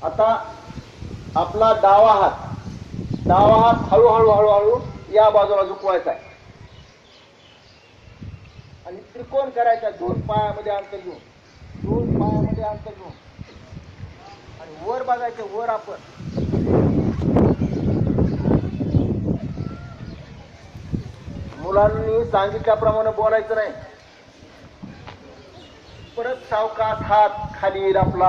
आता आपला डावा हात हळूहळू हळूहळू या बाजूला झुकवायचा आहे आणि त्रिकोण करायचा. दोन पायामध्ये अंतर घेऊन आणि वर बघायचं. वर आपण मुलांनी सांगितल्याप्रमाणे बोलायचं नाही. परत सावकाश हात खाली येईल आपला.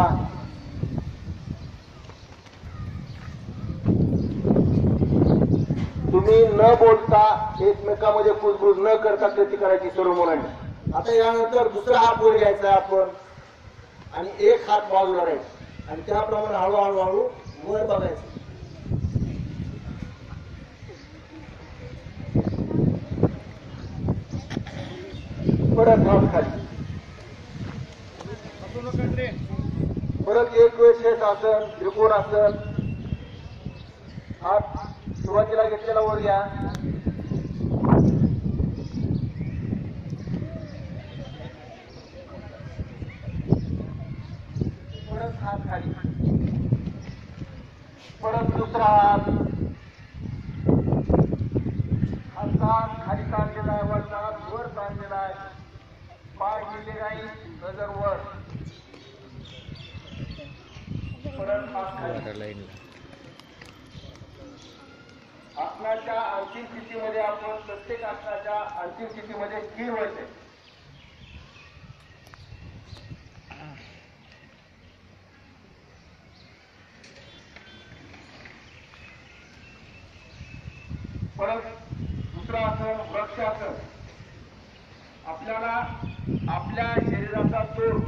तुम्ही न बोलता एकमेकांमध्ये कुजबुज न करता कृती करायची सर्व मुलांनी. आता यानंतर दुसरा हात वर घ्यायचा आपण आणि एक हात बाजूला राहायचा आणि त्याप्रमाणे हळूहळू वर बघायचं. परत हात खाली. परत एक वेळ शेष आसन, त्रिकोण आसन. हात सुरुवातीला घेतलेला वर घ्या. परत हात खाली. परत दुसरा हात. हात खाली काढलेला आहे, वरचा हात वर काढलेला आहे. पाय गेले नाही, नजर वर. परत हात खाली. आसनाच्या अंतिम स्थितीमध्ये आपण प्रत्येक आसनाच्या अंतिम स्थितीमध्ये स्थिर व्हायचे. परत दुसरा आसन वृक्षासन. आपल्याला आपल्या शरीराचा तोल